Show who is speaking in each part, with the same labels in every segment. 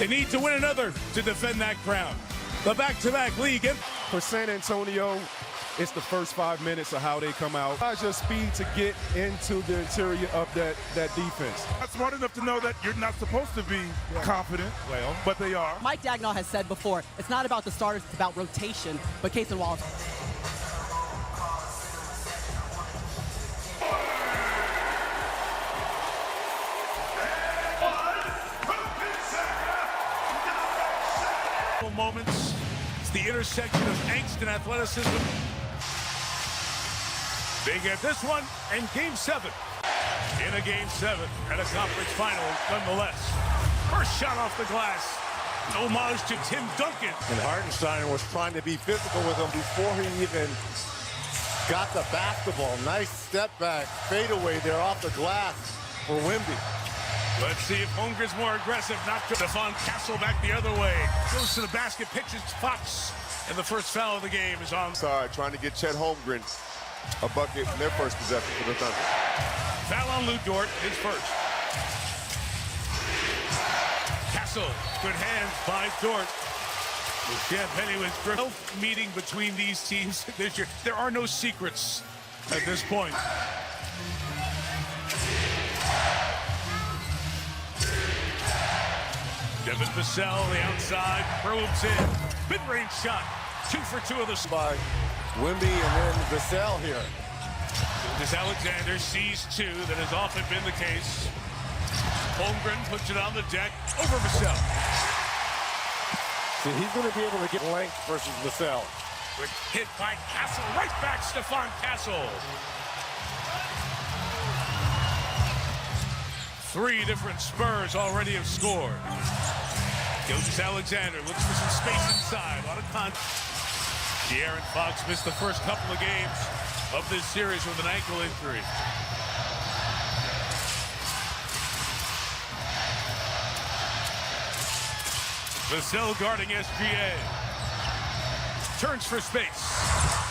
Speaker 1: They need to win another to defend that crown. The back-to-back league.
Speaker 2: For San Antonio, it's the first 5 minutes of how they come out. Just speed to get into the interior of that defense.
Speaker 3: Not smart enough to know that you're not supposed to be confident, but they are.
Speaker 4: Mike Dagnall has said before, it's not about the starters, it's about rotation, but Casey Wallace.
Speaker 1: Moments. It's the intersection of angst and athleticism. They get this one and Game 7. In a Game 7 at a conference final, nonetheless. First shot off the glass. An homage to Tim Duncan.
Speaker 5: And Hartenstein was trying to be physical with him before he even got the basketball. Nice step back, fadeaway there off the glass for Wemby.
Speaker 1: Let's see if Holmgren's more aggressive. Not to Stephon Castle back the other way. Goes to the basket, pitches Fox. And the first foul of the game is on.
Speaker 6: Side trying to get Chet Holmgren a bucket in their first possession for the Thunder.
Speaker 1: Foul on Lou Dort, his first. Castle, good hands by Dort. Champagne was no meeting between these teams this year. There are no secrets at this point. Devin Vassell, the outside, probes in. Mid-range shot. 2 for 2 of the
Speaker 5: by Wemby and then Vassell here.
Speaker 1: This Alexander sees 2. That has often been the case. Holmgren puts it on the deck over Vassell.
Speaker 5: So he's going to be able to get length versus Vassell.
Speaker 1: Quick hit by Castle. Right back, Stephon Castle. 3 different Spurs already have scored. Gilgeous Alexander looks for some space inside. A lot of contact. De'Aaron Fox missed the first couple of games of this series with an ankle injury. Vassell guarding SGA. Turns for space.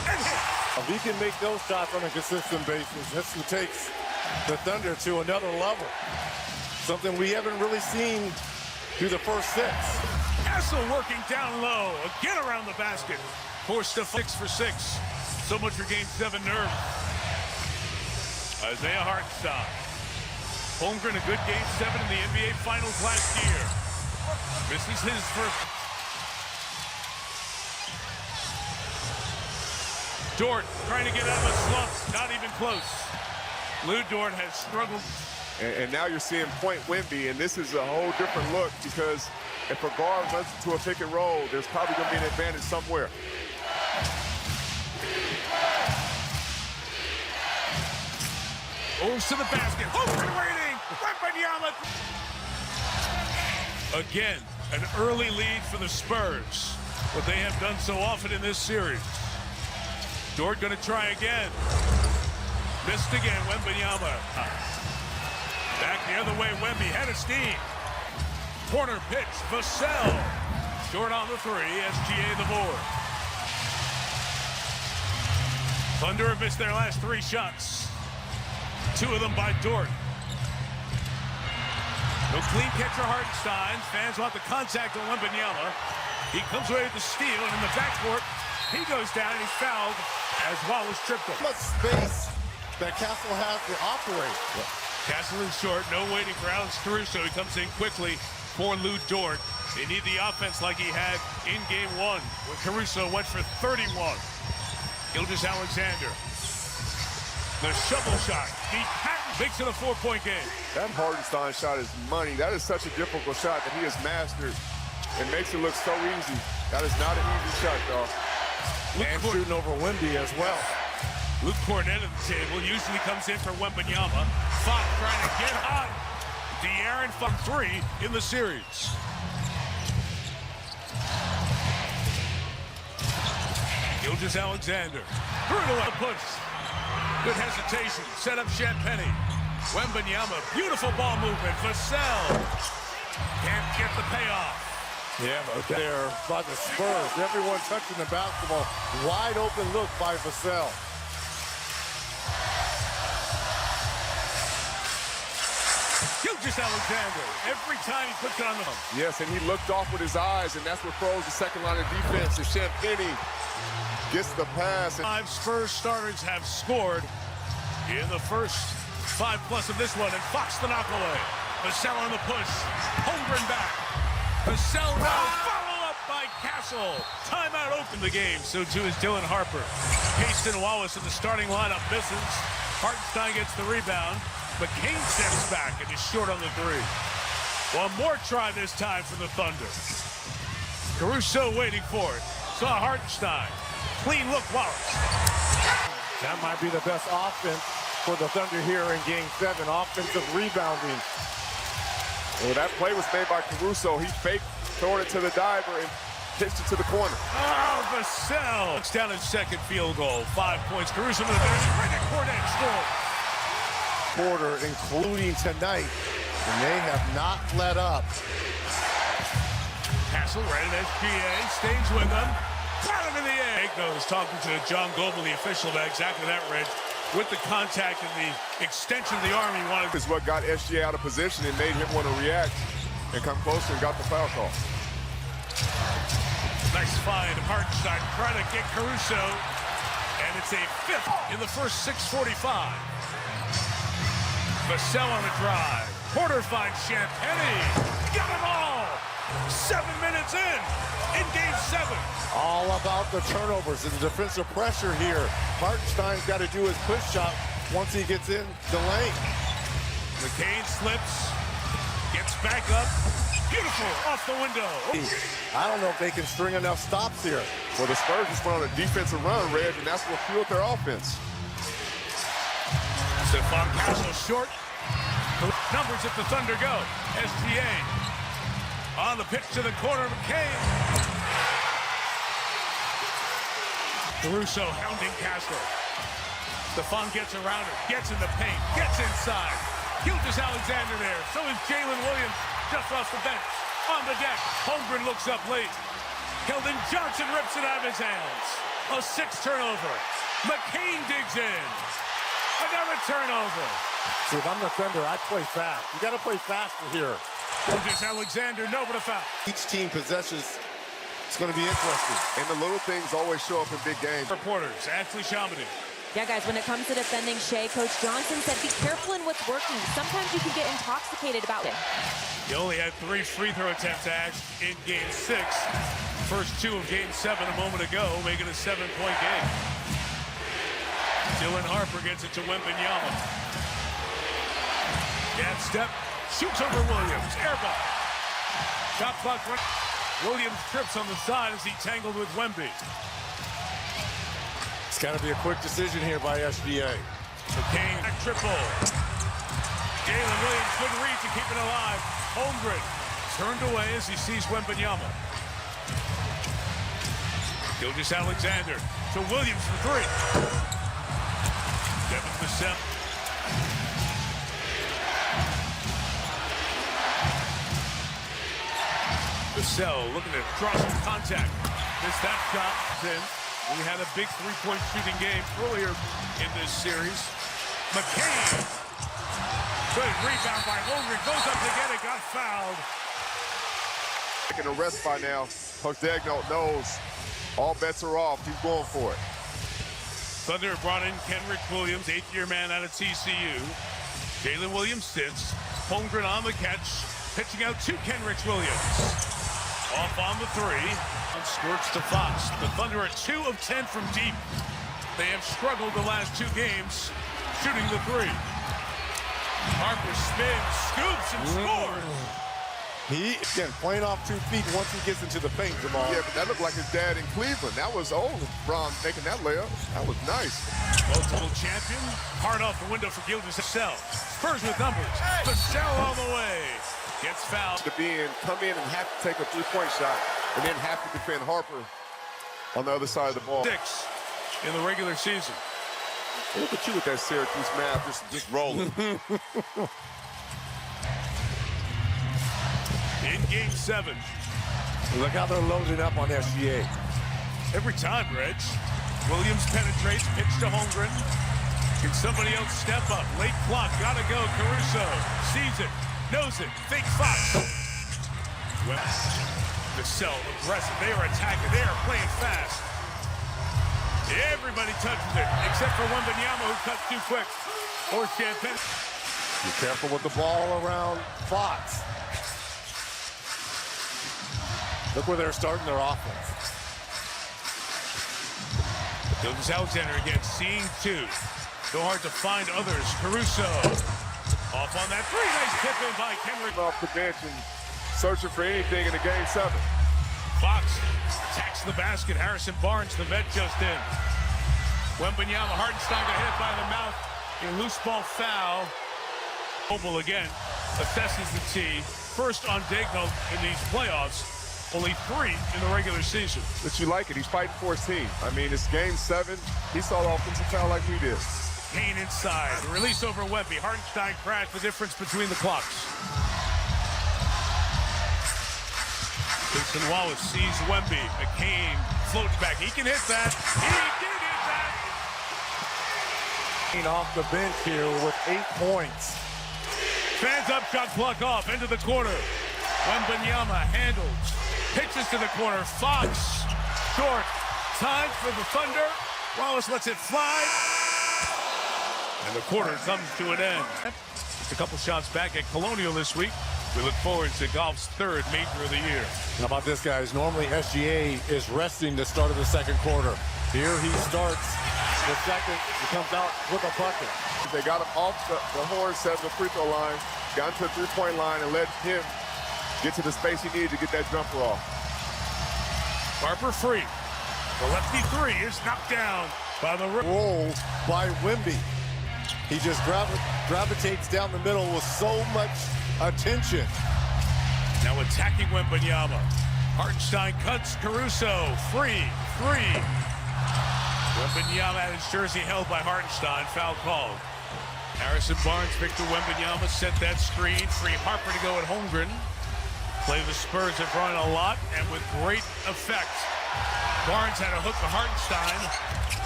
Speaker 1: And hit.
Speaker 5: If he can make those shots on a consistent basis, that's what takes the Thunder to another level. Something we haven't really seen through the first 6.
Speaker 1: Castle working down low. Again around the basket. Forced to 6 for 6. So much for Game 7 nerve. Isaiah Hartenstein. Holmgren a good Game 7 in the NBA Finals last year. Misses his first. Dort trying to get out of a slump. Not even close. Lou Dort has struggled.
Speaker 6: And now you're seeing point Wemby, and this is a whole different look because if a guard runs into a pick and roll, there's probably going to be an advantage somewhere.
Speaker 1: Moves to the basket. Holmgren waiting. Wembanyama. Again, an early lead for the Spurs. What they have done so often in this series. Dort going to try again. Missed again. Wembanyama. Back the other way, Wemby head of steam. Corner pitch, Vassell. Short on the 3, SGA the board. Thunder have missed their last 3 shots. 2 of them by Dort. No clean catcher Hartenstein. Fans want the contact on Wembanyama. He comes away with the steal, and in the backcourt, he goes down and he's fouled as Wallace tripped him.
Speaker 5: How much space that Castle has to operate.
Speaker 1: Castle is short, no waiting for Alex Caruso. He comes in quickly for Lou Dort. They need the offense like he had in Game 1 when Caruso went for 31. Gilgeous Alexander. The shovel shot. He makes it a 4-point game.
Speaker 6: That Hartenstein shot is money. That is such a difficult shot that he has mastered. It makes it look so easy. That is not an easy shot, though.
Speaker 5: And shooting over Wemby as well.
Speaker 1: Luke Cornett at the table usually comes in for Wembanyama. Fox trying to get hot. De'Aaron from 3 in the series. Gilgeous Alexander. Brutal push. Good hesitation. Set up Champagne. Wembanyama. Beautiful ball movement. Vassell. Can't get the payoff.
Speaker 5: Yeah, but there by the Spurs. Everyone touching the basketball. Wide open look by Vassell.
Speaker 1: Gilgeous-Alexander, every time he puts it on the home.
Speaker 6: Yes, and he looked off with his eyes, and that's what froze the second line of defense. And Champagnie gets the pass.
Speaker 1: 5 Spurs starters have scored in the first 5+ of this one, and Fox the knockaway. Vassell on the push. Holmgren back. Vassell now follow up by Castle. Timeout opened the game. So too is Dylan Harper. Payson Wallace in the starting lineup misses. Hartenstein gets the rebound. McCain steps back and is short on the 3. One more try this time for the Thunder. Caruso waiting for it. Saw Hartenstein. Clean look, Wallace.
Speaker 5: That might be the best offense for the Thunder here in Game 7. Offensive rebounding.
Speaker 6: Well, that play was made by Caruso. He faked, throwing it to the diver, and pitched it to the corner.
Speaker 1: Oh, Vassell looks down his second field goal. 5 points. Caruso with a finish. Right at Cornet score.
Speaker 5: Quarter, including tonight, and they have not let up.
Speaker 1: Castle right at SGA. Stays with them. Got him in the air. Goes talking to John Goble, the official, about exactly that, Reg. With the contact and the extension of the arm he wanted.
Speaker 6: Is what got SGA out of position and made him want to react and come closer and got the foul call.
Speaker 1: Nice find. Hartenstein trying to get Caruso. And it's a 5th in the first 6:45. Vassell on a drive. Porter finds Champagnie. Got them all. 7 minutes in Game 7.
Speaker 5: All about the turnovers and the defensive pressure here. Hartenstein's got to do his push shot once he gets in the lane.
Speaker 1: McCain slips. Gets back up. Beautiful off the window.
Speaker 5: I don't know if they can string enough stops here.
Speaker 6: Well, the Spurs just went on a defensive run, Reg, and that's what fueled their offense.
Speaker 1: Stephon Castle short. Numbers if the Thunder go. SGA on the pitch to the corner. McCain. Caruso hounding Castle. Stephon gets around it. Gets in the paint. Gets inside. Gilgeous-Alexander there. So is Jalen Williams just off the bench. On the deck. Holmgren looks up late. Keldon Johnson rips it out of his hands. A 6th turnover. McCain digs in. Another turnover.
Speaker 5: See, if I'm the Thunder, I play fast. You got to play faster here.
Speaker 1: Gilgeous-Alexander, no, but a foul.
Speaker 5: Each team possesses. It's going to be interesting.
Speaker 6: And the little things always show up in big games.
Speaker 1: Reporters, Ashley Chamonix.
Speaker 7: Yeah, guys, when it comes to defending Shea, Coach Johnson said be careful in what's working. Sometimes you can get intoxicated about it.
Speaker 1: He only had 3 free throw attempts, Ash, in Game 6. First 2 of Game 7 a moment ago, making a 7-point game. Dylan Harper gets it to Wembanyama. Gap step, shoots over Williams. Airball. Shot clock run. Williams trips on the side as he tangled with Wemby.
Speaker 5: It's got to be a quick decision here by SGA.
Speaker 1: McCain, a triple. Jalen Williams, good read to keep it alive. Holmgren turned away as he sees Wembanyama. Gilgeous-Alexander to Williams for 3. Devin Vassell. Vassell looking to draw some contact. Missed that shot. Then we had a big 3-point shooting game earlier in this series. McCain. Good rebound by Holmgren. Goes up to get it. Got fouled.
Speaker 6: Taking a rest by now. Coach Daigneault knows all bets are off. He's going for it.
Speaker 1: Thunder brought in Kenrich Williams, 8th-year man out of TCU. Jalen Williams sits. Holmgren on the catch. Pitching out to Kenrich Williams. Off on the 3. On squirts to Fox. The Thunder are 2 of 10 from deep. They have struggled the last 2 games shooting the 3. Harper spins, scoops, and scores.
Speaker 5: He, again, playing off 2 feet once he gets into the paint, Jamal.
Speaker 6: Yeah, but that looked like his dad in Cleveland. That was old, Bron making that layup. That was nice.
Speaker 1: Multiple champion. Hard off the window for Gilgeous-Alexander. Spurs with numbers. Vassell all the way. Gets fouled.
Speaker 6: To come in and have to take a 3-point shot and then have to defend Harper on the other side of the ball.
Speaker 1: 6 in the regular season.
Speaker 6: Look at you with that Syracuse math, just rolling.
Speaker 1: In Game 7.
Speaker 5: Look how they're loading up on SGA.
Speaker 1: Every time, Reg. Williams penetrates, pitch to Holmgren. Can somebody else step up? Late clock, gotta go. Caruso sees it. Knows it. Fake Fox. The cell aggressive. They are attacking. They are playing fast. Everybody touches it, except for Wembanyama, who cuts too quick. Or Champagne.
Speaker 5: Be careful with the ball around Fox. Look where they're starting their offense.
Speaker 1: Gilgeous Alexander again, seeing two. So hard to find others. Caruso off on that three. Nice tip in by Kenrick.
Speaker 6: Off the bench and searching for anything in the game 7.
Speaker 1: Fox attacks the basket. Harrison Barnes, the vet, just in. Wembanyama, Hartenstein got hit by the mouth. A loose ball foul. Mobile again assesses the tee. First on Degno in these playoffs. Only 3 in the regular season.
Speaker 6: But you like it. He's fighting for his team. I mean, it's game 7. He saw the offensive foul like we did.
Speaker 1: Kane inside. Release over Wemby. Hartenstein crashed, the difference between the clocks. Kingston Wallace sees Wemby. McCain floats back. He can hit that. He did hit that.
Speaker 5: Kane off the bench here with 8 points.
Speaker 1: Fans up, shot clock off. Into the corner. Wembanyama handles. Pitches to the corner. Fox. Short. Time for the Thunder. Wallace lets it fly. And the quarter comes to an end. Just a couple shots back at Colonial this week. We look forward to golf's 3rd major of the year.
Speaker 5: How about this, guys? Normally SGA is resting the start of the second quarter. Here he starts the second. He comes out with a bucket.
Speaker 6: They got him off the horn, set the free throw line, got to the three-point line, and let him get to the space he needed to get that jumper off.
Speaker 1: Harper free. The lefty 3 is knocked down by the
Speaker 5: roll by Wemby. He just gravitates down the middle with so much attention.
Speaker 1: Now attacking Wembanyama. Hartenstein cuts Caruso. Free. Wembanyama had his jersey held by Hartenstein. Foul called. Harrison Barnes, Victor Wembanyama set that screen. Free Harper to go at Holmgren. Play the Spurs have run a lot and with great effect. Barnes had a hook to Hartenstein.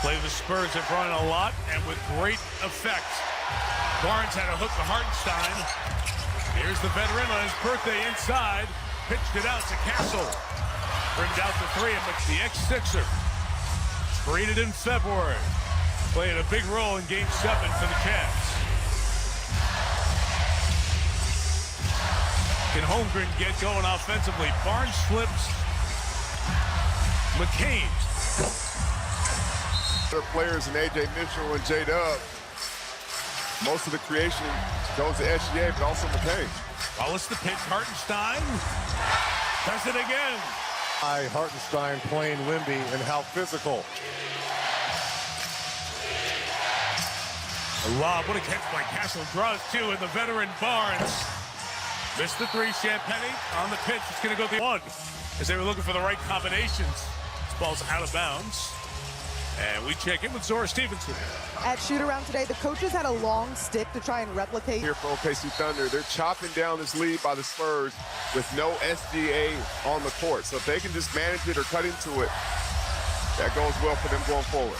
Speaker 1: Play the Spurs have run a lot and with great effect. Barnes had a hook to Hartenstein. Here's the veteran on his birthday inside. Pitched it out to Castle. Brings out the 3 and the ex-Sixer. Traded in February. Playing a big role in Game 7 for the Cavs. Can Holmgren get going offensively? Barnes slips. McCain.
Speaker 6: Their players in A.J. Mitchell and J-Dub. Most of the creation goes to SGA, but also McCain.
Speaker 1: Wallace the pitch. Hartenstein does it again.
Speaker 5: Hartenstein playing Wemby and how physical.
Speaker 1: A lob. What a catch by Castle. Draws 2 and the veteran Barnes. Missed the 3. Champagne on the pitch. It's going to go the 1 as they were looking for the right combinations. This ball's out of bounds. And we check in with Zora Stevenson.
Speaker 8: At shoot-around today, the coaches had a long stick to try and replicate.
Speaker 6: Here for OKC Thunder, they're chopping down this lead by the Spurs with no SGA on the court. So if they can just manage it or cut into it, that goes well for them going forward.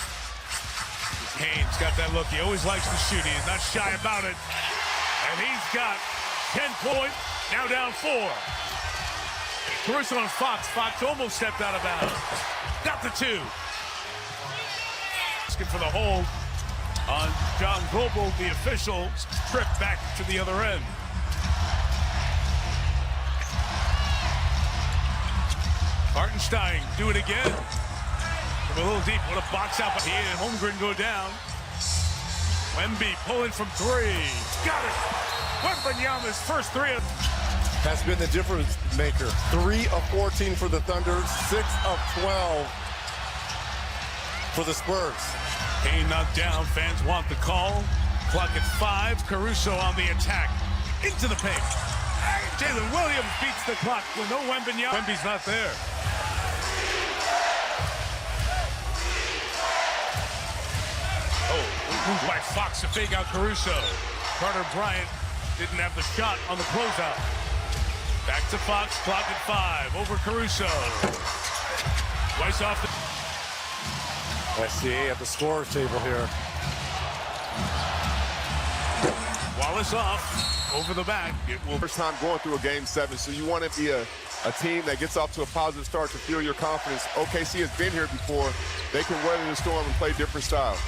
Speaker 1: Haynes got that look. He always likes to shoot. He's not shy about it. And he's got 10 points, now down 4. Caruso and Fox. Fox almost stepped out of bounds. Got the 2. Asking for the hold on John Global, the official trip back to the other end. Hartenstein, do it again. From a little deep, what a box out, but he and Holmgren go down. Wemby pulling from 3. Got it. Wembanyama's first 3.
Speaker 5: Has been the difference maker. 3 of 14 for the Thunder, 6 of 12 for the Spurs.
Speaker 1: Kane knocked down. Fans want the call. Clock at 5. Caruso on the attack. Into the paint. Jalen Williams beats the clock with no Wembanyama. Wemby's not there. Oh, moved by Fox to fake out Caruso. Carter Bryant didn't have the shot on the closeout. Back to Fox. Clock at 5. Over Caruso. Twice off the...
Speaker 5: SGA at the scorer's table here.
Speaker 1: Wallace off. over the back. It will.
Speaker 6: First time going through a Game 7, so you want to be a team that gets off to a positive start to fuel your confidence. OKC has been here before. They can weather the storm and play different styles.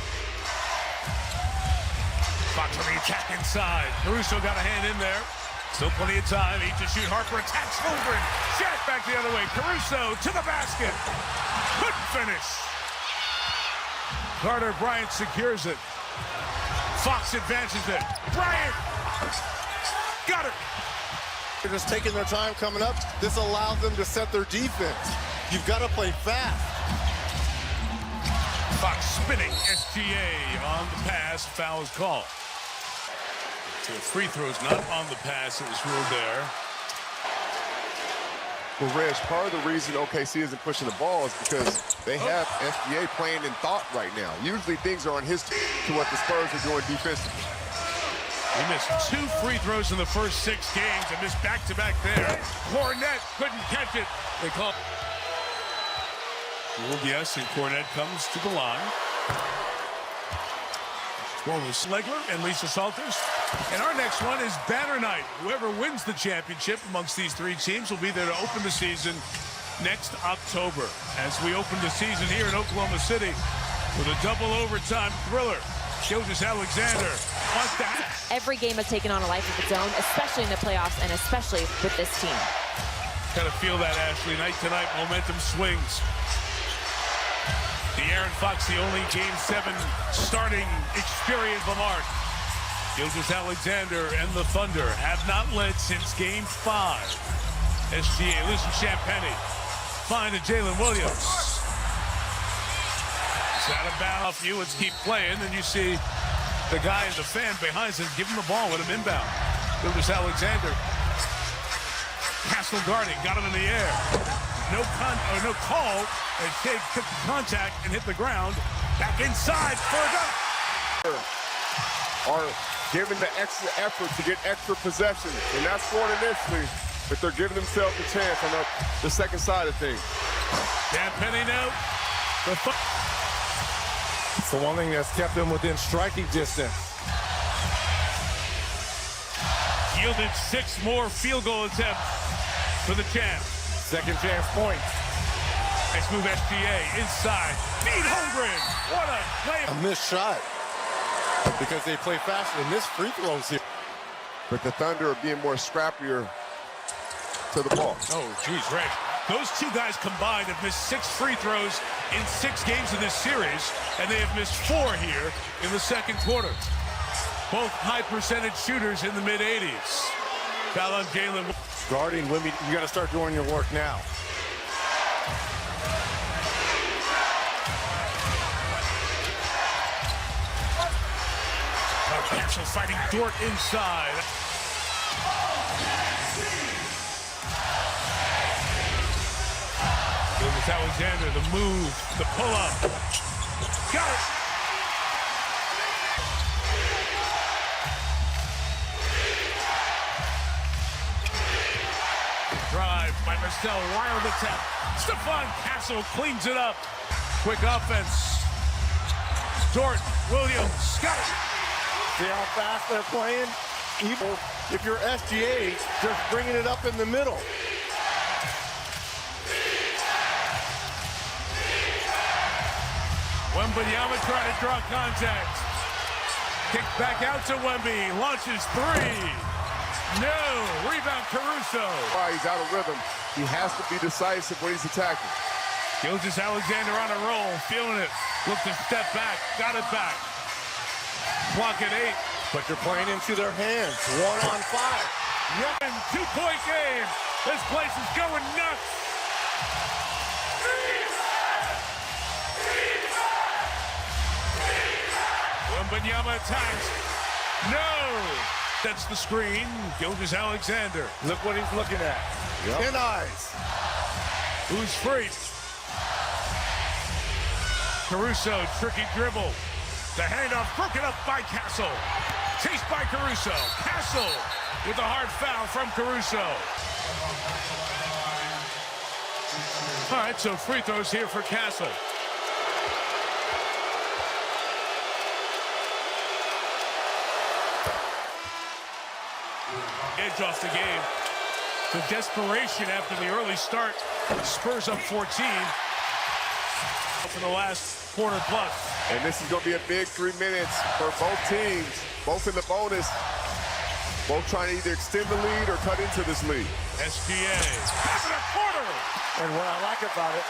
Speaker 1: Fox on the attack inside. Caruso got a hand in there. Still plenty of time. Each to shoot. Harper attacks Holmgren. Shaq back the other way. Caruso to the basket. Couldn't finish. Carter Bryant secures it. Fox advances it. Bryant. Got it.
Speaker 5: They're just taking their time coming up. This allows them to set their defense. You've got to play fast.
Speaker 1: Fox spinning. SGA on the pass. Foul is called. So free throws not on the pass. It was ruled there.
Speaker 6: Well, Reg, part of the reason OKC isn't pushing the ball is because they have SGA playing in thought right now. Usually things are on his team to what the Spurs are doing defensively.
Speaker 1: He missed 2 free throws in the first 6 games and missed back-to-back there. Cornette couldn't catch it. They call. Yes, and Cornette comes to the line. Former Slegler and Lisa Salters. And our next one is Banner Night. Whoever wins the championship amongst these 3 teams will be there to open the season next October. As we open the season here in Oklahoma City with a double overtime thriller. Gilgeous-Alexander on that.
Speaker 7: Every game has taken on a life of its own, especially in the playoffs and especially with this team.
Speaker 1: Kind of feel that, Ashley. Night to night, momentum swings. De'Aaron Fox, the only Game 7 starting experience of art. Gilgeous-Alexander and the Thunder have not led since Game 5. SGA losing Champagny. Find to Jalen Williams. It's out of bounds. You let's keep playing. Then you see the guy in the fan behind him give him the ball with him inbound. Gilgeous-Alexander. Castle guarding, got him in the air. No call, and Shea took the contact and hit the ground. Back inside for a dunk.
Speaker 6: Are giving the extra effort to get extra possession. And that's scored initially, but they're giving themselves a chance on the second side of things.
Speaker 1: Dan Penny now.
Speaker 5: It's the one thing that's kept them within striking distance.
Speaker 1: Yielded 6 more field goal attempts for the champs.
Speaker 5: Second chance points.
Speaker 1: Nice move, SGA inside. Beat Holmgren. What a play.
Speaker 5: A missed shot because they play faster than this free throws here.
Speaker 6: But the Thunder are being more scrappier to the ball.
Speaker 1: Oh, geez, Reg. Those 2 guys combined have missed 6 free throws in 6 games in this series, and they have missed 4 here in the second quarter. Both high percentage shooters in the mid-80s. Foul on Jalen.
Speaker 5: Guarding, Wimby, you got to start doing your work now.
Speaker 1: Castle fighting Dort inside. Gilgeous-Alexander, the move, the pull-up. Got it. Drive by Marcel, wild attack. Stephon Castle cleans it up. Quick offense. Dort, Williams, got it.
Speaker 5: See how fast they're playing? Even if you're SGA, just bringing it up in the middle.
Speaker 1: Wembanyama trying to draw contact. Kick back out to Wemby. Launches 3. No. Rebound Caruso.
Speaker 6: Why he's out of rhythm. He has to be decisive when he's attacking.
Speaker 1: Gilgeous-Alexander on a roll. Feeling it. Look to step back. Got it back. Clock at 8.
Speaker 5: But you're playing into their hands. 1 on 5.
Speaker 1: Run. 2-point game. This place is going nuts. Wembanyama attacks. No. That's the screen. Gilgeous-Alexander.
Speaker 5: Look what he's looking at. Yep. 10 eyes.
Speaker 1: Who's free? Caruso, tricky dribble. The handoff broken up by Castle. Chased by Caruso. Castle with a hard foul from Caruso. All right, so free throws here for Castle. edge off the game. The desperation after the early start. Spurs up 14 for the last quarter plus.
Speaker 6: And this is going to be a big 3 minutes for both teams, both in the bonus, both trying to either extend the lead or cut into this lead.
Speaker 1: SGA, half a quarter.
Speaker 5: And what I like about it,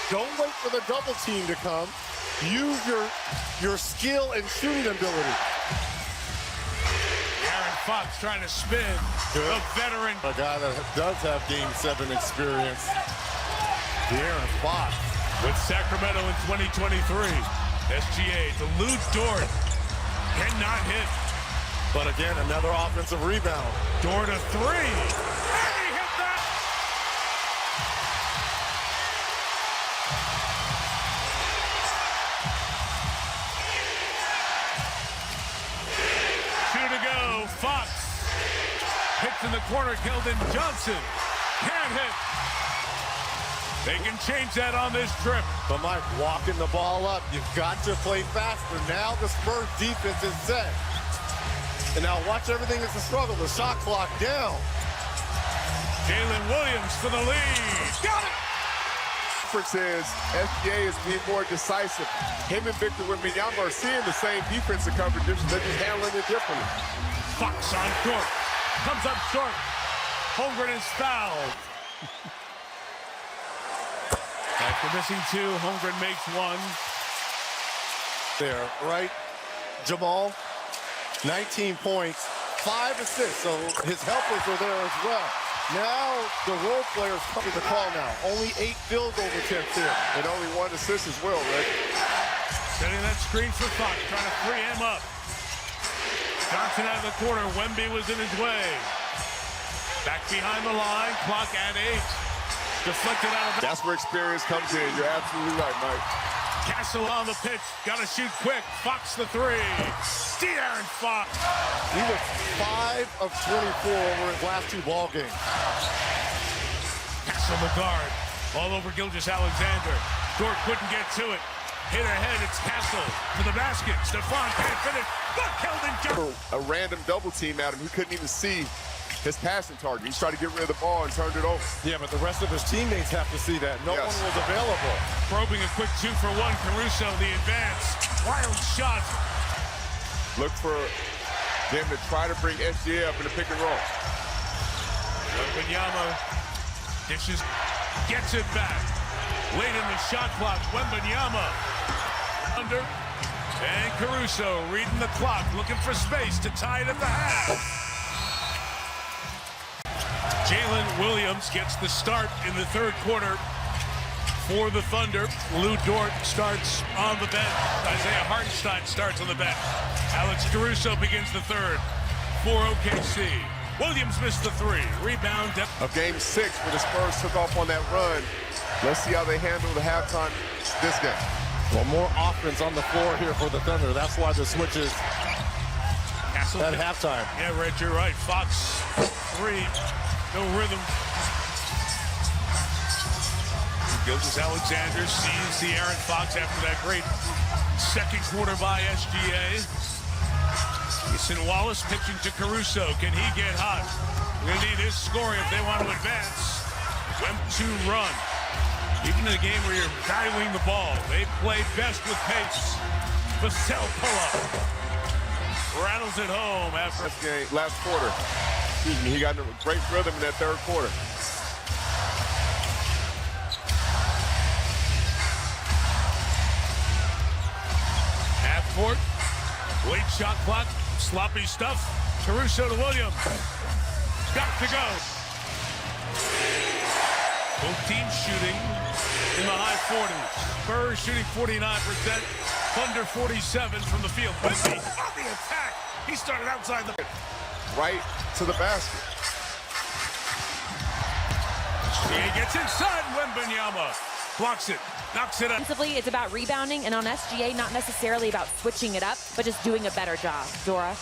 Speaker 5: don't wait for the double team to come. Use your skill and shooting ability.
Speaker 1: Aaron Fox trying to spin.
Speaker 5: Good.
Speaker 1: The veteran.
Speaker 5: A guy that does have Game 7 experience. Aaron Fox.
Speaker 1: With Sacramento in 2023. SGA to Lou Dort. Cannot hit.
Speaker 5: But again, another offensive rebound.
Speaker 1: Dort a three. And he hit that. Two to go. Fox. Hits in the corner. Keldon Johnson. Can't hit. They can change that on this trip.
Speaker 5: But Mike, walking the ball up, you've got to play faster. Now the Spurs defense is set. And now watch everything as a struggle. The shot clock down.
Speaker 1: Jalen Williams for the lead. Got it!
Speaker 6: The difference is SGA is being more decisive. Him and Victor Wembanyama are seeing the same defensive coverage. They're just handling it differently.
Speaker 1: Fox on court. Comes up short. Holmgren is fouled. After missing two, Holmgren makes one.
Speaker 5: There, right? Jamal, 19 points, 5 assists. So his helpers are there as well. Now the role players come to the call now. Only 8 field goal attempts here.
Speaker 6: And only 1 assist as well, Rick.
Speaker 1: Setting that screen for Fox, trying to free him up. Johnson out of the corner. Wemby was in his way. Back behind the line. Clock at 8. Deflected out of.
Speaker 6: That's where experience comes in. You're absolutely right, Mike.
Speaker 1: Castle on the pitch. Got to shoot quick. Fox the three. De'Aaron Fox.
Speaker 5: He was 5 of 24 over his last 2 ball games.
Speaker 1: Castle the guard. All over Gilgeous-Alexander. Dort couldn't get to it. Hit ahead. It's Castle to the basket. Stephon can't finish. But Keldon Johnson.
Speaker 6: A random double team at him. He couldn't even see his passing target. He's trying to get rid of the ball and turned it over.
Speaker 5: Yeah, but the rest of his teammates have to see that. No one was available.
Speaker 1: Probing a quick 2-for-1. Caruso, the advance. Wild shot.
Speaker 6: Look for them to try to bring SGA up in the pick and roll.
Speaker 1: Wembanyama dishes, gets it back. Late in the shot clock. Wembanyama under. And Caruso reading the clock, looking for space to tie it at the half. Jalen Williams gets the start in the third quarter for the Thunder. Lou Dort starts on the bench. Isaiah Hartenstein starts on the bench. Alex Caruso begins the third for OKC. Williams missed the three. Rebound.
Speaker 6: Of game 6 where the Spurs took off on that run. Let's see how they handle the halftime this game.
Speaker 5: Well, more offense on the floor here for the Thunder. That's why the switches at halftime.
Speaker 1: Yeah, Red, you're right. Fox, 3. No rhythm. Gilgeous-Alexander sees the Aaron Fox after that great second quarter by SGA. Easton Wallace pitching to Caruso. Can he get hot? We're going to need his scoring if they want to advance. Went to run. Even in a game where you're dialing the ball, they play best with pace. Vassell pull-up. Rattles it home after
Speaker 6: last quarter. Excuse me, he got a great rhythm in that third quarter.
Speaker 1: Half court, late shot clock, sloppy stuff. Caruso to Williams. Got to go. Both teams shooting in the high 40s. Spurs shooting 49%, Thunder 47 from the field. Wemby on the attack. He started outside the...
Speaker 6: Right to the basket.
Speaker 1: He gets inside. Wembanyama blocks it, knocks it up.
Speaker 7: Offensively, it's about rebounding, and on SGA, not necessarily about switching it up, but just doing a better job. Dora?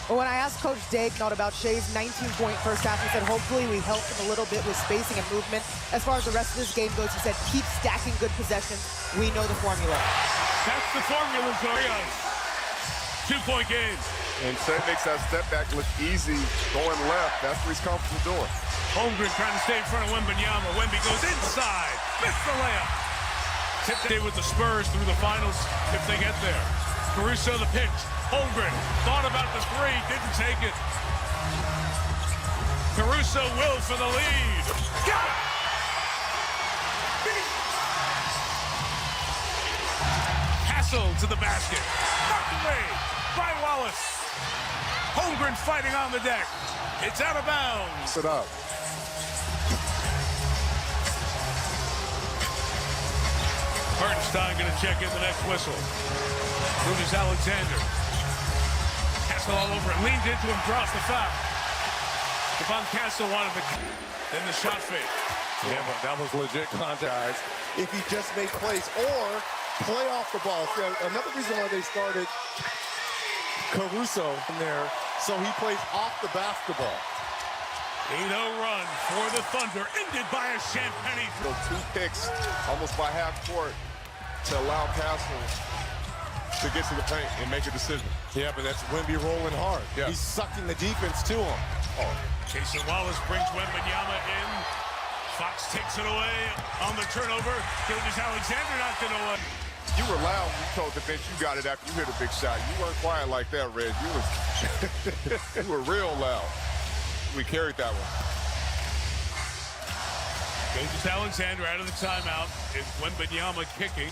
Speaker 8: Well, when I asked Coach Daigneault about Shea's 19-point first half, he said hopefully we helped him a little bit with spacing and movement. As far as the rest of this game goes, he said keep stacking good possessions. We know the formula.
Speaker 1: That's the formula, Zoria. 2-point game.
Speaker 6: And so it makes that step back look easy going left. That's what he's comfortable doing.
Speaker 1: Holmgren trying to stay in front of Wembanyama. Wemby goes inside. Missed the layup. Tip day with the Spurs through the finals if they get there. Caruso the pitch. Holmgren thought about the three, didn't take it. Caruso will for the lead. Got it! Hassel to the basket. Knocked away by Wallace. Holmgren fighting on the deck. It's out of bounds.
Speaker 6: Sit up.
Speaker 1: Hartenstein going to check in the next whistle. Lucas Alexander. Castle all over it. Leans into him, draws the foul. Devon Castle wanted the... Then the shot fake.
Speaker 5: Yeah, but that was legit contact. If he just made plays or play off the ball. So another reason why they started Caruso in there, so he plays off the basketball.
Speaker 1: 8-0 run for the Thunder, ended by a Champagny throw.
Speaker 6: So 2 picks almost by half court to allow Castle to get to the paint and make a decision.
Speaker 5: Yeah, but that's Wemby rolling hard.
Speaker 6: Yeah.
Speaker 5: He's sucking the defense to him.
Speaker 6: Oh.
Speaker 1: Jason Wallace brings Wembanyama in. Fox takes it away on the turnover. Gilgeous Alexander knocked it away.
Speaker 6: You were loud when you told the bench you got it after you hit a big shot. You weren't quiet like that, Red. You were real loud. We carried that one.
Speaker 1: Gilgeous Alexander out of the timeout. Is Wembanyama kicking.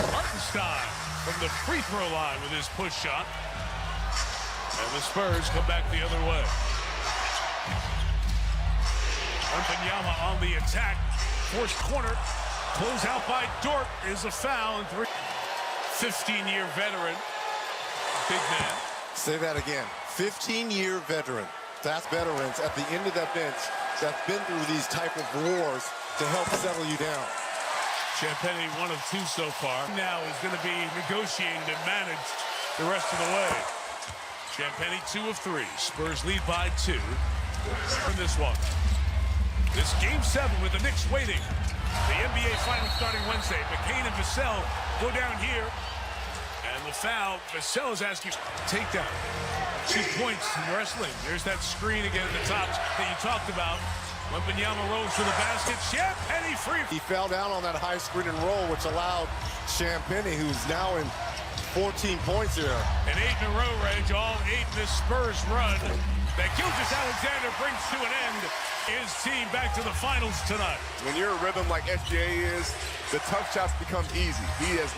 Speaker 1: Hartenstein from the free throw line with his push shot. And the Spurs come back the other way. Wembanyama on the attack. Forced corner. Close out by Dort is a foul. And 15-year veteran. Big man.
Speaker 5: Say that again. 15-year veteran. That's veterans at the end of that bench that's been through these type of wars to help settle you down.
Speaker 1: Champagny 1 of 2 so far. Now is going to be negotiating to manage the rest of the way. Champagny 2 of 3. Spurs lead by 2 from this one. This game 7 with the Knicks waiting. The NBA Finals starting Wednesday. McCain and Vassell go down here. And the foul, Vassell is asking takedown. 2 points in wrestling. There's that screen again at the top that you talked about. Wembanyama rolls to the basket. Champagny free.
Speaker 5: He fell down on that high screen and roll, which allowed Champagny, who's now in 14 points here.
Speaker 1: An 8 in a row, Reg. All 8 in this Spurs run that Gilgeous Alexander brings to an end. His team back to the finals tonight.
Speaker 6: When you're a rhythm like SGA is, the tough shots become easy. He has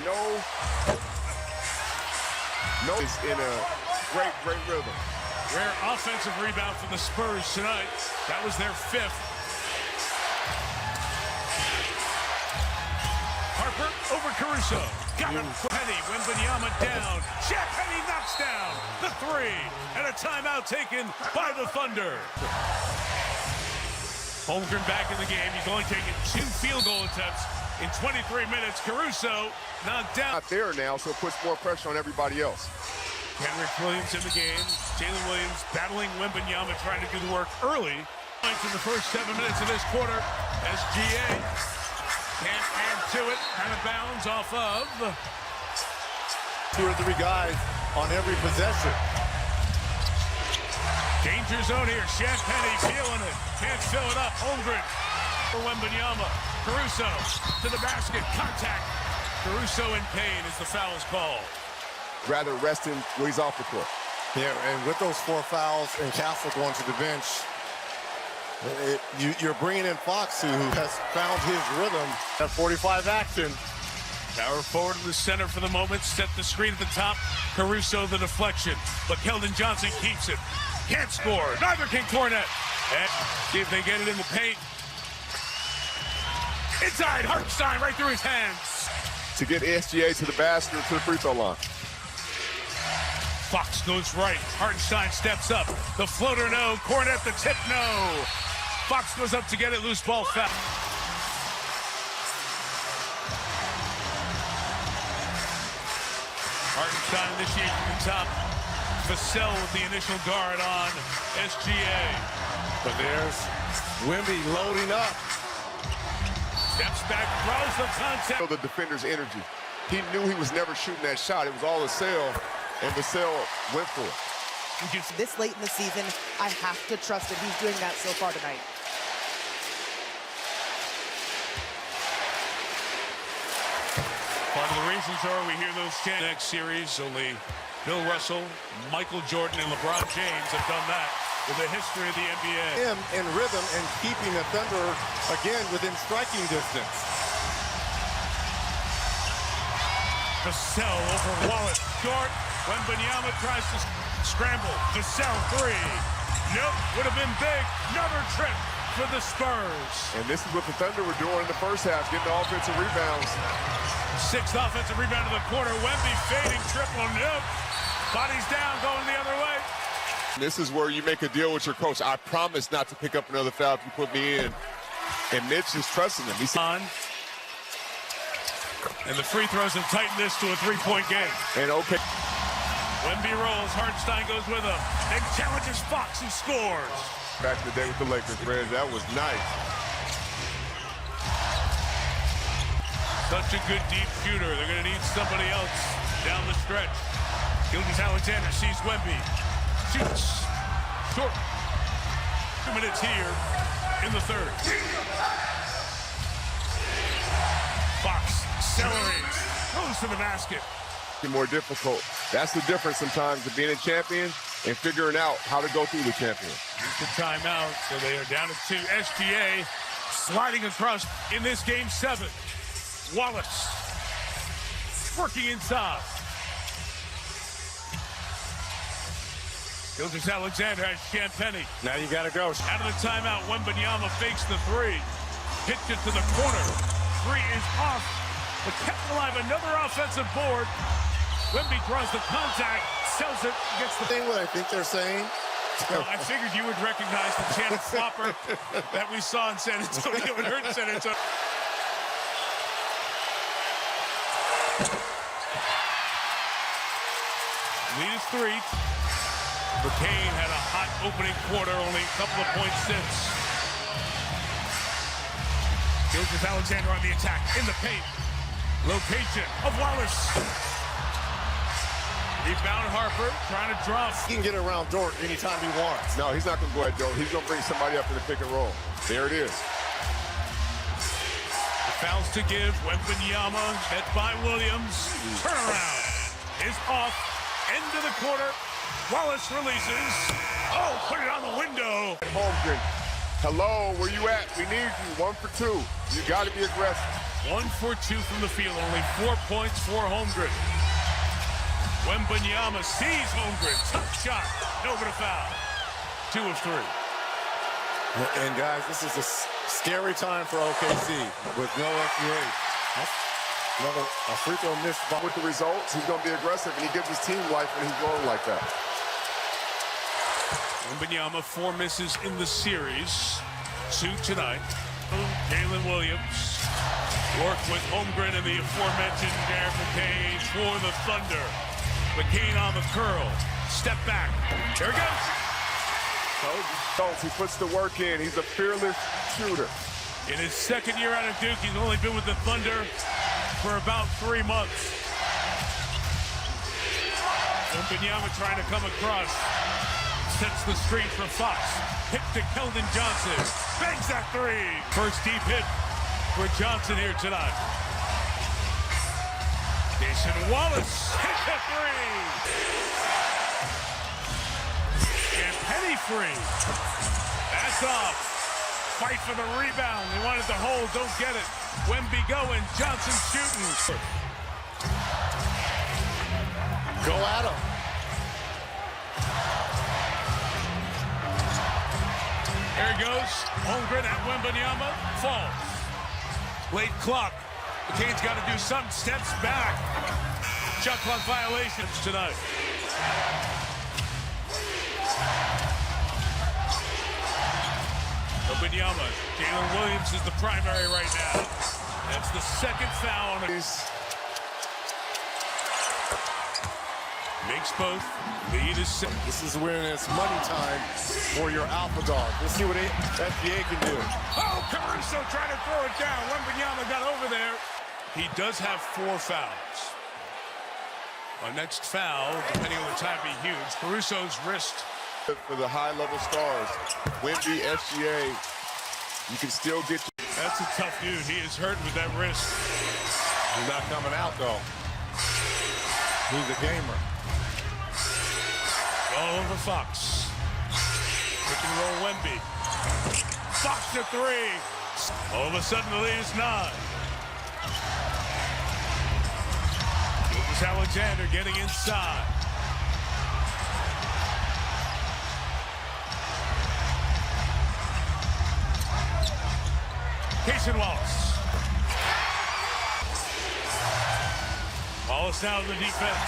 Speaker 6: is in a great rhythm.
Speaker 1: Rare offensive rebound for the Spurs tonight. That was their 5th. Harper over Caruso. Got him. Penny. Wembanyama down. Champagny knocks down the 3. And a timeout taken by the Thunder. Holmgren back in the game. He's only taken 2 field goal attempts in 23 minutes. Caruso knocked down.
Speaker 6: Not there now, so it puts more pressure on everybody else.
Speaker 1: Henrik Williams in the game. Jalen Williams battling Wembanyama, trying to do the work early. Points in the first 7 minutes of this quarter. SGA can't add to it. Out of bounds off of
Speaker 5: 2 or 3 guys on every possession.
Speaker 1: Danger zone here. Champagny feeling it. Can't fill it up. Holmgren for Wembanyama. Caruso to the basket. Contact. Caruso in pain as the foul is called.
Speaker 6: Rather rest him when he's off the court.
Speaker 5: Yeah, and with those 4 fouls and Castle going to the bench, you're bringing in Fox, who has found his rhythm at 45 action.
Speaker 1: Power forward to the center for the moment. Set the screen at the top. Caruso the deflection. But Keldon Johnson keeps it. Can't score. Neither can Cornette. And see if they get it in the paint. Inside. Hartenstein right through his hands.
Speaker 6: To get SGA to the basket or to the free throw line.
Speaker 1: Fox goes right. Hartenstein steps up. The floater, no. Cornette, the tip, no. Fox goes up to get it. Loose ball foul. Hartenstein initiates from the top. Vassell with the initial guard on SGA.
Speaker 5: But there's Wemby loading up.
Speaker 1: Steps back, throws the contact.
Speaker 6: Feel the defender's energy. he knew he was never shooting that shot. It was all Vassell, and Vassell went for it.
Speaker 8: This late in the season, I have to trust that he's doing that so far tonight.
Speaker 1: Part of the reasons are we hear those chants next series. Only Bill Russell, Michael Jordan, and LeBron James have done that with the history of the NBA.
Speaker 5: Him in rhythm and keeping the Thunder, again, within striking distance.
Speaker 1: Vassell over Wallace. Short. Wembanyama tries to scramble. Vassell three. Nope. Would have been big. Another trip for the Spurs.
Speaker 6: And this is what the Thunder were doing in the first half, getting the offensive rebounds.
Speaker 1: Sixth offensive rebound of the quarter. Wemby fading triple. Nope. Bodies down, going the other way.
Speaker 6: This is where you make a deal with your coach. I promise not to pick up another foul if you put me in. And Mitch is trusting him. He's
Speaker 1: on. And the free throws have tightened this to a three-point game.
Speaker 6: And okay.
Speaker 1: Wemby rolls. Hartenstein goes with him. And challenges Fox, who scores.
Speaker 6: Back in the day with the Lakers, Rez. That was nice.
Speaker 1: Such a good deep shooter. They're going to need somebody else down the stretch. Gilgeous-Alexander sees Wemby. Shoots. Short. 2 minutes here in the third. Fox accelerates. Goes to the basket.
Speaker 6: More difficult. That's the difference sometimes of being a champion and figuring out how to go through the champion.
Speaker 1: It's a timeout, so they are down to 2. SGA sliding across in this game 7. Wallace working inside. Gilgeous-Alexander has Champagnie.
Speaker 5: Now you got to go.
Speaker 1: Out of the timeout, Wembanyama fakes the three. Hits it to the corner. Three is off, but kept alive. Another offensive board. Wemby draws the contact, sells it, gets the
Speaker 5: Thing what I think they're saying.
Speaker 1: Well, I figured you would recognize the chant flopper that we saw in San Antonio and heard in San Antonio. Lead is 3. McCain had a hot opening quarter, only a couple of points since. Gilgeous-Alexander on the attack, in the paint. Location of Wallace. Rebound Harper, trying to draw.
Speaker 5: He can get around Dort anytime he wants.
Speaker 6: No, he's not going to go at Dort. He's going to bring somebody up in the pick and roll. There it is.
Speaker 1: The fouls to give. Wembanyama met by Williams. Turnaround is off. End of the quarter. Wallace releases. Oh, put it on the window.
Speaker 6: Holmgren. Hello, where you at? We need you. 1 for 2. You got to be aggressive.
Speaker 1: 1 for 2 from the field. Only 4 points for Holmgren. Wembanyama sees Holmgren. Tough shot. No, but a foul. 2 of 3.
Speaker 5: And guys, this is a scary time for OKC with no FBA. Another free throw missed.
Speaker 6: With the results, he's going to be aggressive, and he gives his team life when he's rolling like that.
Speaker 1: Wembanyama 4 misses in the series. 2 tonight. Jalen Williams worked with Holmgren and the aforementioned Darren McCain for the Thunder. McCain on the curl. Step back. There he goes.
Speaker 6: He puts the work in. He's a fearless shooter.
Speaker 1: In his second year out of Duke, he's only been with the Thunder for about 3 months. Wembanyama trying to come across. Sets the screen for Fox. Hit to Keldon Johnson. Bangs that 3. First deep hit for Johnson here tonight. Jason Wallace hit the 3. And Penny free. That's off. Fight for the rebound. They wanted to hold, don't get it. Wemby going, Johnson shooting.
Speaker 5: Go at him.
Speaker 1: There he goes. Holmgren at Wembanyama. Falls. Late clock. McCain's got to do something. Steps back. Shot clock violations tonight. Wembanyama. Jalen Williams is the primary right now. That's the second foul on it. Makes both. Lead is 6.
Speaker 5: This is when it's money time for your alpha dog. Let's see what SBA can do.
Speaker 1: Oh, Caruso trying to throw it down. Wembanyama got over there. He does have 4 fouls. Our next foul, depending on the time, be huge. Caruso's wrist.
Speaker 6: For the high-level stars, Wemby, SGA, you can still get.
Speaker 1: That's a tough dude. He is hurt with that wrist.
Speaker 5: He's not coming out, though. He's a gamer.
Speaker 1: All over Fox. Pick and roll Wemby. Fox to 3. All of a sudden, the lead is 9. Lucas Alexander getting inside. Casey Wallace. Wallace now in the defense.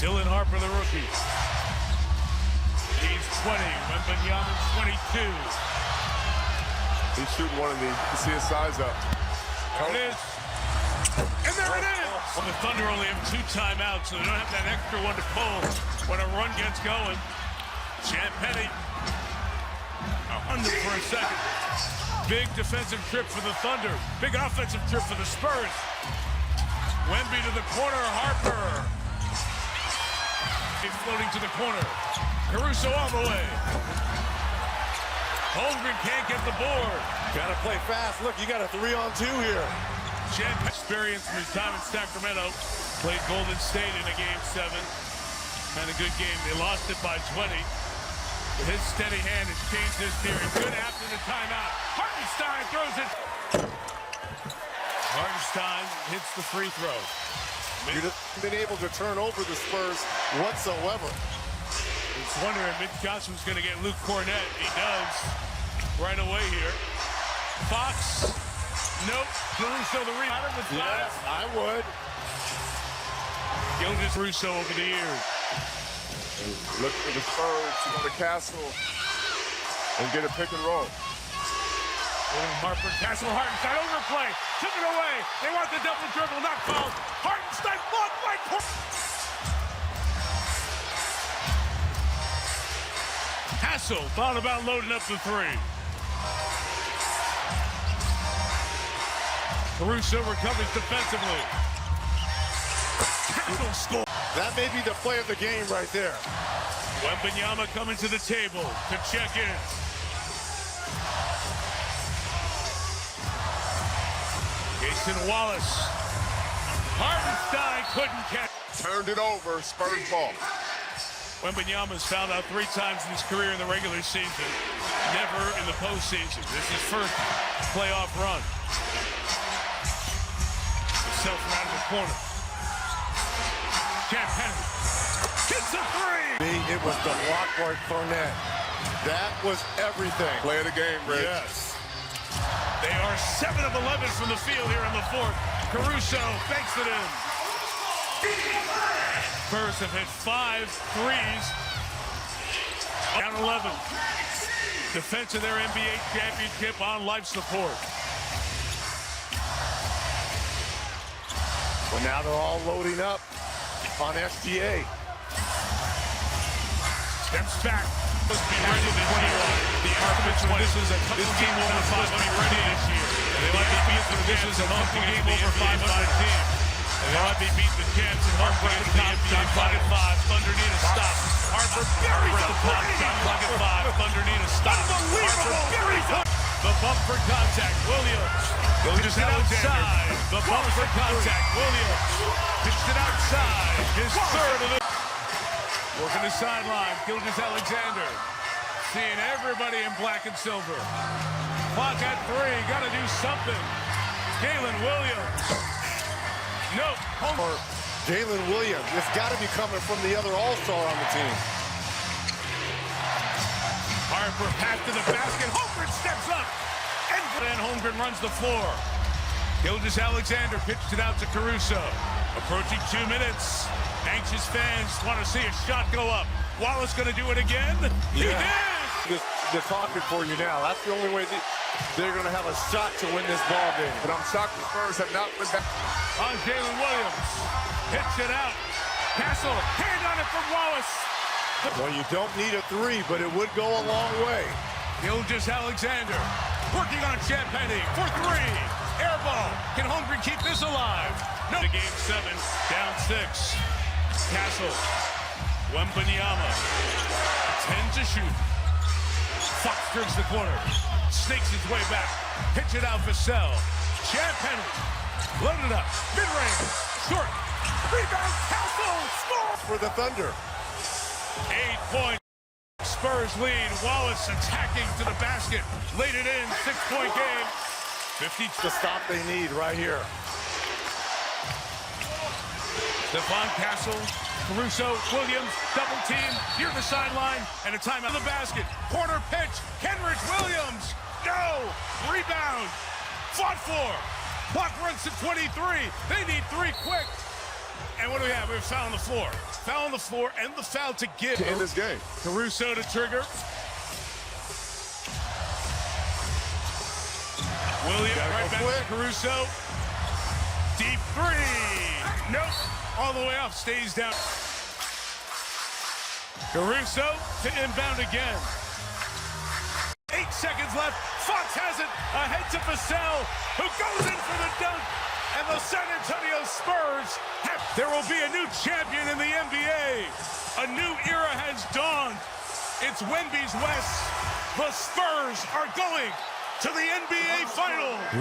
Speaker 1: Dylan Harper, the rookie. He's 20. Wembanyama 22.
Speaker 6: He's shooting one of these. You can see his size up.
Speaker 1: There it is. And there it is. Well, the Thunder only have 2 timeouts, so they don't have that extra one to pull when a run gets going. Champagnie under for a second. Big defensive trip for the Thunder. Big offensive trip for the Spurs. Wemby to the corner. Harper. He's floating to the corner. Caruso all the way. Holmgren can't get the board.
Speaker 5: Got to play fast. Look, you got a 3-on-2 here.
Speaker 1: Champagnie experience from his time in Sacramento. Played Golden State in a Game 7. Had a good game. They lost it by 20. His steady hand has changed this series. Good after the timeout. Hartenstein throws it. Hartenstein hits the free throw.
Speaker 5: You've been able to turn over the Spurs whatsoever.
Speaker 1: I was wondering if Mitch Johnson was going to get Luke Cornett. He does right away here. Fox. Nope. Caruso the rebound with 5.
Speaker 5: Yes, I would.
Speaker 1: Gilgeous Caruso over the years.
Speaker 6: Look for the Spurs to go to Castle and get a pick and roll.
Speaker 1: Harper, Castle, Hartenstein, overplay, took it away. They want the double dribble, not fouled. Hartenstein blocked by Castle thought about loading up the 3. Caruso recovers defensively. Castle scores.
Speaker 5: That may be the play of the game right there.
Speaker 1: Wembanyama coming to the table to check in. Jason Wallace. Hartenstein couldn't catch.
Speaker 6: Turned it over, Spurs ball.
Speaker 1: Wembanyama's fouled out 3 times in his career in the regular season. Never in the postseason. This is his first playoff run. Himself around the corner. Champagnie hits a 3.
Speaker 5: It was the block for Cornett. That was everything.
Speaker 6: Play of the game, Rich.
Speaker 1: Yes. They are 7 of 11 from the field here in the 4th. Caruso banks it in. Spurs have hit 5 threes. Down 11. Defense of their NBA championship on life support.
Speaker 5: Well, now they're all loading up on SGA.
Speaker 1: Steps back. Must be ready this year. The argument when this game over 5 must be ready this year. They might be beating the champs at home to game over 500 team. They might be beating the champs at home against the NBA shot clock at 5. Thunder need a stop. Harper buries the top shot clock at 5. Thunder need a stop. Harper buries it. The bump for contact. Williams. Pitched it outside. The bump for contact. Williams. Pitched it outside. His 3rd of the... Working the sideline, Gilgeous Alexander. Seeing everybody in black and silver. Clock at 3, gotta do something. Jalen Williams. Nope.
Speaker 5: Or Jalen Williams. It's gotta be coming from the other all-star on the team.
Speaker 1: Harper pass to the basket. Holmgren steps up. And Holmgren runs the floor. Gilgeous Alexander pitched it out to Caruso. Approaching 2 minutes. Anxious fans want to see a shot go up. Wallace going to do it again? He did!
Speaker 5: They're talking for you now. That's the only way they're going to have a shot to win this ball game.
Speaker 6: But I'm shocked the Spurs have not been back.
Speaker 1: On Jalen Williams. Hits it out. Castle, hand on it from Wallace.
Speaker 5: Well, you don't need a 3, but it would go a long way.
Speaker 1: Gilgeous Alexander working on Champagnie for 3. Air ball. Can Holmgren keep this alive? No. The game 7, down 6. Castle. Wembanyama. 10 to shoot. Fox turns the corner. Snakes his way back. Pitch it out for Sell. Champ Henry. Loaded up. Mid-range. Short. Rebound. Castle. Score
Speaker 5: For the Thunder.
Speaker 1: 8 points. Spurs lead. Wallace attacking to the basket. Laid it in. 6-point game. 50.
Speaker 5: The stop they need right here.
Speaker 1: Stephon Castle, Caruso, Williams, double team, near the sideline, and a timeout of the basket. Corner pitch, Kenrich Williams, no! Rebound, fought for. Clock runs to 23. They need 3 quick. And what do we have? We have foul on the floor. Foul on the floor and the foul to give.
Speaker 6: In this game.
Speaker 1: Caruso to trigger. Williams right back to Caruso. Deep 3. Nope. All the way up, stays down. Caruso to inbound again. 8 seconds left. Fox has it. Ahead to Vassell, who goes in for the dunk. And the San Antonio Spurs there will be a new champion in the NBA. A new era has dawned. It's Wemby's West. The Spurs are going to the NBA Finals.